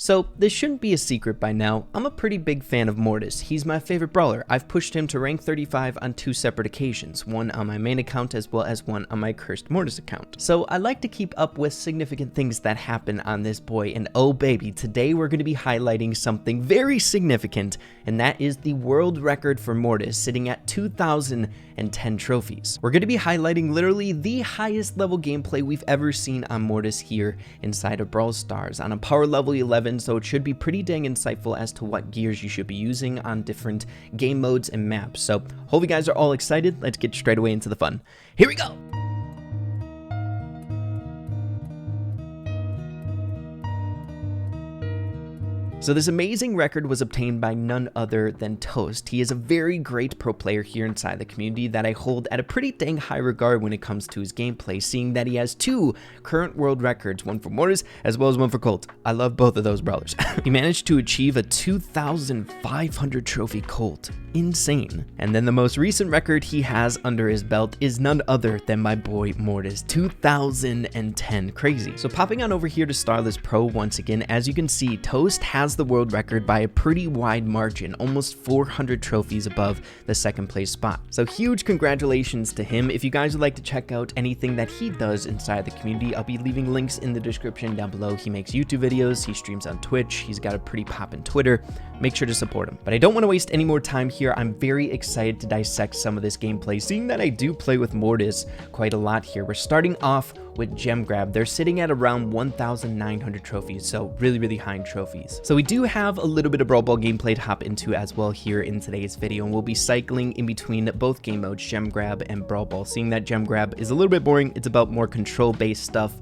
So this shouldn't be a secret by now, I'm a pretty big fan of Mortis. He's my favorite brawler. I've pushed him to rank 35 on 2 separate occasions, one on my main account as well as one on my cursed Mortis account. So I like to keep up with significant things that happen on this boy, and oh baby, today we're going to be highlighting something very significant, and that is the world record for Mortis sitting at 2,010 trophies. We're going to be highlighting literally the highest level gameplay we've ever seen on Mortis here inside of Brawl Stars on a power level 11, so it should be pretty dang insightful as to what gears you should be using on different game modes and maps. So hope you guys are all excited. Let's get straight away into the fun. Here we go! So this amazing record was obtained by none other than Toast. He is a very great pro player here inside the community that I hold at a pretty dang high regard when it comes to his gameplay, seeing that he has 2 current world records, one for Mortis as well as one for Colt. I love both of those brawlers. He managed to achieve a 2,500 trophy Colt. Insane. And then the most recent record he has under his belt is none other than my boy Mortis, 2,010. Crazy. So popping on over here to Starless Pro once again, as you can see, Toast has the world record by a pretty wide margin, almost 400 trophies above the second place spot. So huge congratulations to him. If you guys would like to check out anything that he does inside the community, I'll be leaving links in the description down below. He makes YouTube videos, he streams on Twitch, he's got a pretty poppin' Twitter. Make sure to support him. But I don't want to waste any more time here. I'm very excited to dissect some of this gameplay, seeing that I do play with Mortis quite a lot here. We're starting off with Gem Grab. They're sitting at around 1,900 trophies, so really high in trophies. So we do have a little bit of Brawl Ball gameplay to hop into as well here in today's video, and we'll be cycling in between both game modes, Gem Grab and Brawl Ball. Seeing that Gem Grab is a little bit boring, it's about more control-based stuff,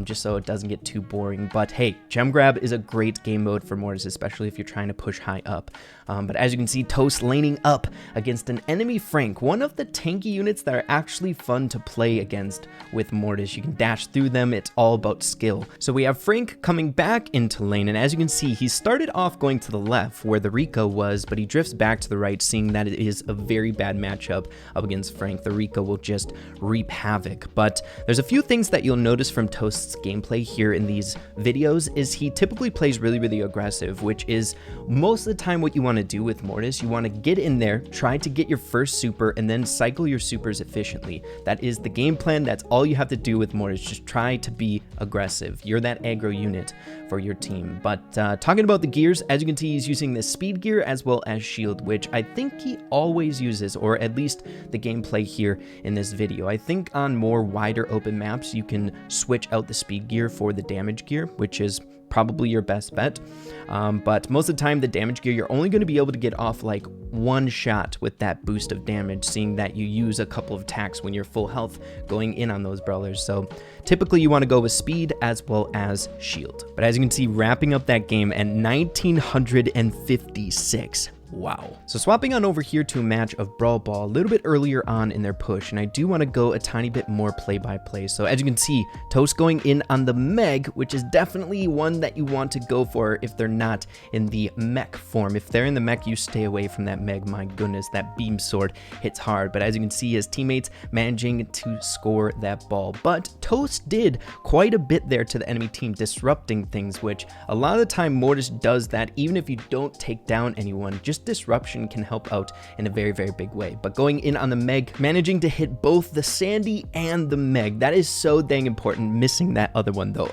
just so it doesn't get too boring. But hey, Gem Grab is a great game mode for Mortis, especially if you're trying to push high up. But as you can see, Toast laning up against an enemy Frank, one of the tanky units that are actually fun to play against with Mortis. You can dash through them, it's all about skill. So we have Frank coming back into lane, and as you can see, he started off going to the left where the Rico was, but he drifts back to the right, seeing that it is a very bad matchup up against Frank. The Rico will just reap havoc. But there's a few things that you'll notice from Toast's gameplay here in these videos is he typically plays really aggressive, which is most of the time what you want to do with Mortis. You want to get in there, try to get your first super, and then cycle your supers efficiently. That is the game plan. That's all you have to do with Mortis. Just try to be aggressive. You're that aggro unit for your team. But talking about the gears, as you can see, he's using the speed gear as well as shield, which I think he always uses, or at least the gameplay here in this video. I think on more wider open maps, you can switch out the speed gear for the damage gear, which is probably your best bet. But most of the time, the damage gear, you're only going to be able to get off like one shot with that boost of damage, seeing that you use a couple of attacks when you're full health going in on those brawlers. So typically you want to go with speed as well as shield. But as you can see, wrapping up that game at 1,956. Wow. So swapping on over here to a match of Brawl Ball a little bit earlier on in their push, and I do want to go a tiny bit more play-by-play. So as you can see, Toast going in on the Meg, which is definitely one that you want to go for if they're not in the mech form. If they're in the mech, you stay away from that Meg. My goodness, that beam sword hits hard. But as you can see, his teammates managing to score that ball. But Toast did quite a bit there to the enemy team, disrupting things, which a lot of the time Mortis does that even if you don't take down anyone. Just disruption can help out in a very big way. But going in on the Meg, managing to hit both the Sandy and the Meg, that is so dang important. Missing that other one though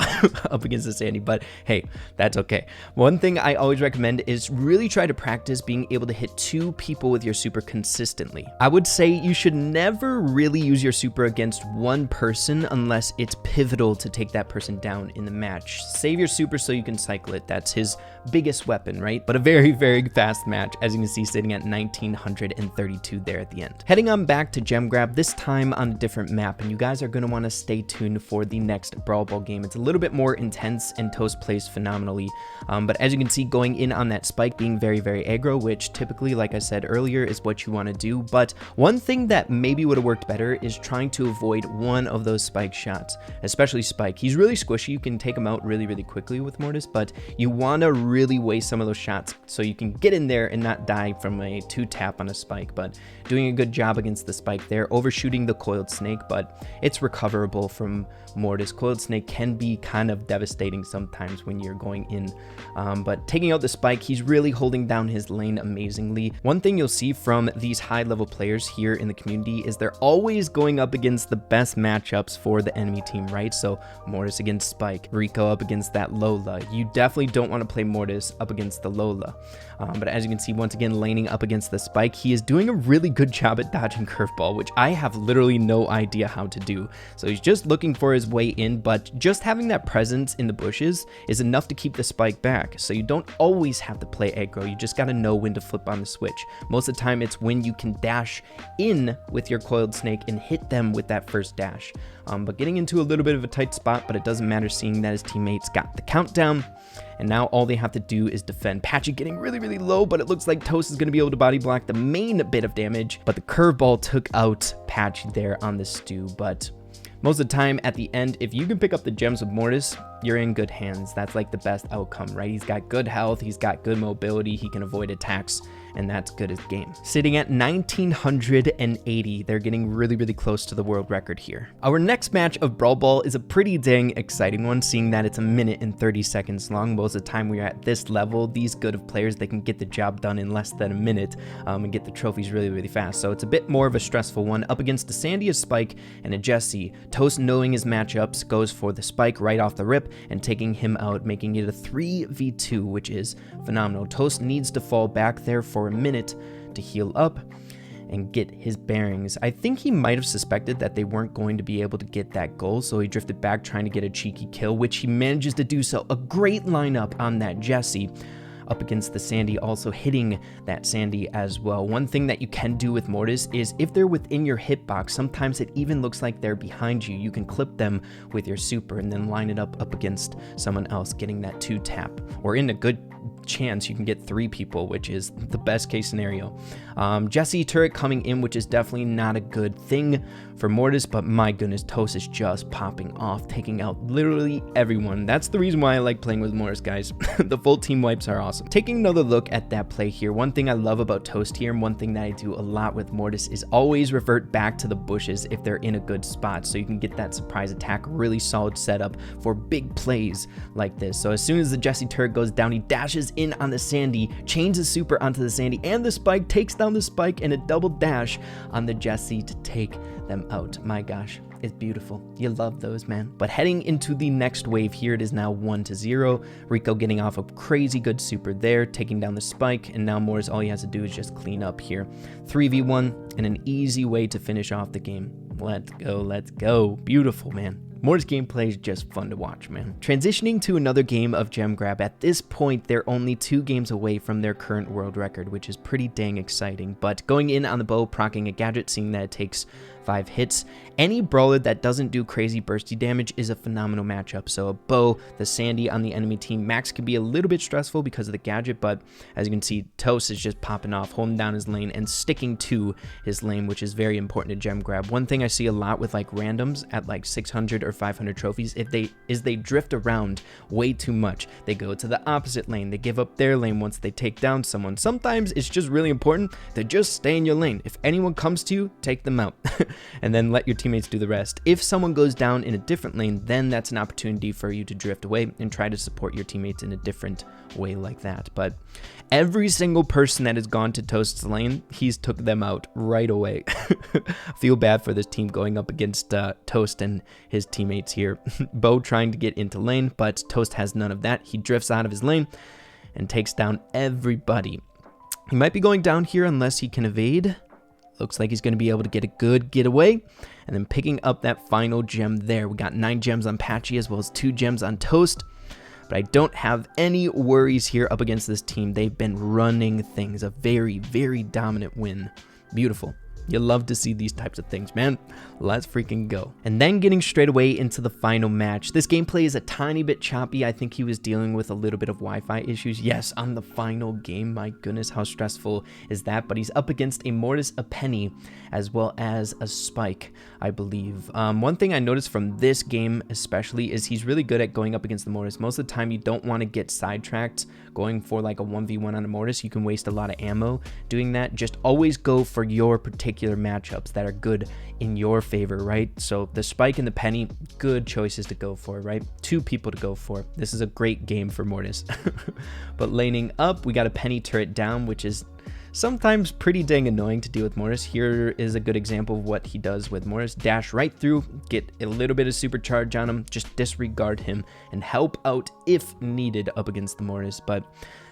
up against the Sandy, but hey, that's okay. One thing I always recommend is really try to practice being able to hit 2 people with your super consistently. I would say you should never really use your super against one person unless it's pivotal to take that person down in the match. Save your super so you can cycle it. That's his biggest weapon, right? But a very fast match, as you can see, sitting at 1,932 there at the end. Heading on back to Gem Grab, this time on a different map, and you guys are going to want to stay tuned for the next Brawl Ball game. It's a little bit more intense, and Toast plays phenomenally. But as you can see, going in on that spike, being very aggro, which typically, like I said earlier, is what you want to do. But one thing that maybe would have worked better is trying to avoid one of those spike shots, especially Spike. He's really squishy. You can take him out really quickly with Mortis, but you want to really waste some of those shots so you can get in there and not die from a 2-tap on a spike. But doing a good job against the spike there, overshooting the coiled snake, but it's recoverable from Mortis. Coiled snake can be kind of devastating sometimes when you're going in, but taking out the spike, he's really holding down his lane amazingly. One thing you'll see from these high level players here in the community is they're always going up against the best matchups for the enemy team, right? So Mortis against Spike, Rico up against that Lola. You definitely don't want to play Mortis up against the Lola. But as you can see, once again, laning up against the Spike, he is doing a really good job at dodging curveball, which I have literally no idea how to do. So he's just looking for his way in, but just having that presence in the bushes is enough to keep the Spike back. So you don't always have to play aggro. You just got to know when to flip on the switch. Most of the time, it's when you can dash in with your coiled snake and hit them with that first dash. But getting into a little bit of a tight spot, but it doesn't matter, seeing that his teammates got the countdown. And now all they have to do is defend. Patchy getting really, really low, but it looks like Toast is going to be able to body block the main bit of damage. But the curveball took out Patchy there on the stew. But most of the time at the end, if you can pick up the gems with Mortis, you're in good hands. That's like the best outcome, right? He's got good health, he's got good mobility, he can avoid attacks, and that's good as game. Sitting at 1980, they're getting really, really close to the world record here. Our next match of Brawl Ball is a pretty dang exciting one, seeing that it's 1 minute and 30 seconds long. Most of the time we're at this level, these good of players, they can get the job done in less than a minute and get the trophies really, really fast. So it's a bit more of a stressful one, up against a Sandy, a Spike, and a Jesse. Toast, knowing his matchups, goes for the Spike right off the rip and taking him out, making it a 3v2, which is phenomenal. Toast needs to fall back there for a minute to heal up and get his bearings. I think he might have suspected that they weren't going to be able to get that goal, so he drifted back trying to get a cheeky kill, which he manages to do so. A great lineup on that Jesse up against the Sandy, also hitting that Sandy as well. One thing that you can do with Mortis is if they're within your hitbox, sometimes it even looks like they're behind you. You can clip them with your super and then line it up against someone else, getting that 2-tap, or in a good chance you can get 3 people, which is the best case scenario. Jesse turret coming in, which is definitely not a good thing for Mortis, but my goodness, Toast is just popping off, taking out literally everyone. That's the reason why I like playing with Mortis, guys. The full team wipes are awesome. Taking another look at that play here, one thing I love about Toast here, and one thing that I do a lot with Mortis, is always revert back to the bushes if they're in a good spot, so you can get that surprise attack, really solid setup for big plays like this. So as soon as the Jesse turret goes down, he dashes in on the Sandy, chains his super onto the Sandy and the Spike, takes down the Spike, and a double dash on the Jesse to take them out. My gosh, it's beautiful. You love those, man. But heading into the next wave here, it is now 1-0. Rico getting off a crazy good super there, taking down the Spike, and now Mortis, all he has to do is just clean up here. 3v1 and an easy way to finish off the game. Let's go, let's go. Beautiful, man. Mortis gameplay is just fun to watch, man. Transitioning to another game of gem grab. At this point, they're only 2 games away from their current world record, which is pretty dang exciting. But going in on the bow, proccing a gadget, seeing that it takes 5 hits. Any brawler that doesn't do crazy bursty damage is a phenomenal matchup. So a bow, the Sandy on the enemy team. Max can be a little bit stressful because of the gadget, but as you can see, Toast is just popping off, holding down his lane and sticking to his lane, which is very important to gem grab. One thing I see a lot with like randoms at like 600 or 500 trophies, they drift around way too much. They go to the opposite lane, they give up their lane once they take down someone. Sometimes it's just really important to just stay in your lane. If anyone comes to you, take them out. And then let your teammates do the rest. If someone goes down in a different lane, then that's an opportunity for you to drift away and try to support your teammates in a different way like that. But every single person that has gone to Toast's lane, he's took them out right away. Feel bad for this team going up against Toast and his teammates here. Bo trying to get into lane, but Toast has none of that. He drifts out of his lane and takes down everybody. He might be going down here unless he can evade. Looks like he's going to be able to get a good getaway, and then picking up that final gem there. We got 9 gems on Patchy as well as 2 gems on Toast, but I don't have any worries here up against this team. They've been running things. A very, very dominant win. Beautiful. You love to see these types of things, man. Let's freaking go. And then getting straight away into the final match. This gameplay is a tiny bit choppy. I think he was dealing with a little bit of Wi-Fi issues. Yes, on the final game. My goodness, how stressful is that? But he's up against a Mortis, a Penny, as well as a Spike, I believe. One thing I noticed from this game especially is he's really good at going up against the Mortis. Most of the time, you don't want to get sidetracked going for like a 1v1 on a Mortis. You can waste a lot of ammo doing that. Just always go for your particular matchups that are good in your favor, right? So the Spike and the Penny, good choices to go for, right? Two people to go for. This is a great game for Mortis. But laning up, we got a Penny turret down, which is sometimes pretty dang annoying to deal with Mortis. Here is a good example of what he does with Mortis. Dash right through, get a little bit of supercharge on him, just disregard him, and help out if needed up against the Mortis. But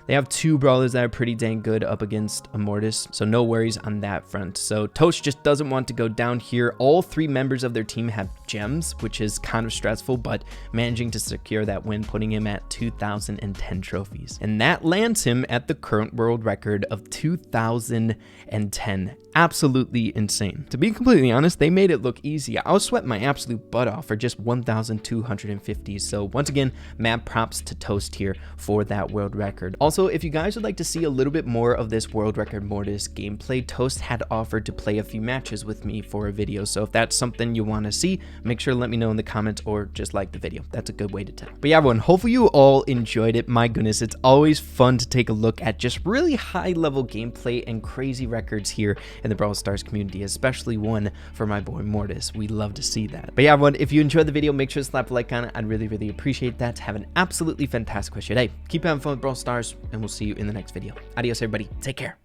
they have two brawlers that are pretty dang good up against a Mortis, so no worries on that front. So Toast just doesn't want to go down here. All three members of their team have gems, which is kind of stressful, but managing to secure that win, putting him at 2,010 trophies. And that lands him at the current world record of 2,010. Absolutely insane. To be completely honest, they made it look easy. I was sweating my absolute butt off for just 1,250. So once again, mad props to Toast here for that world record. Also, if you guys would like to see a little bit more of this world record Mortis gameplay, Toast had offered to play a few matches with me for a video. So if that's something you want to see, make sure to let me know in the comments or just like the video. That's a good way to tell. But yeah, everyone, hopefully you all enjoyed it. My goodness, it's always fun to take a look at just really high level gameplay and crazy records here in the Brawl Stars community, especially one for my boy Mortis. We love to see that. But yeah, everyone, if you enjoyed the video, make sure to slap a like on it. I'd really appreciate that. Have an absolutely fantastic rest of your day. Keep having fun with Brawl Stars, and we'll see you in the next video. Adios, everybody. Take care.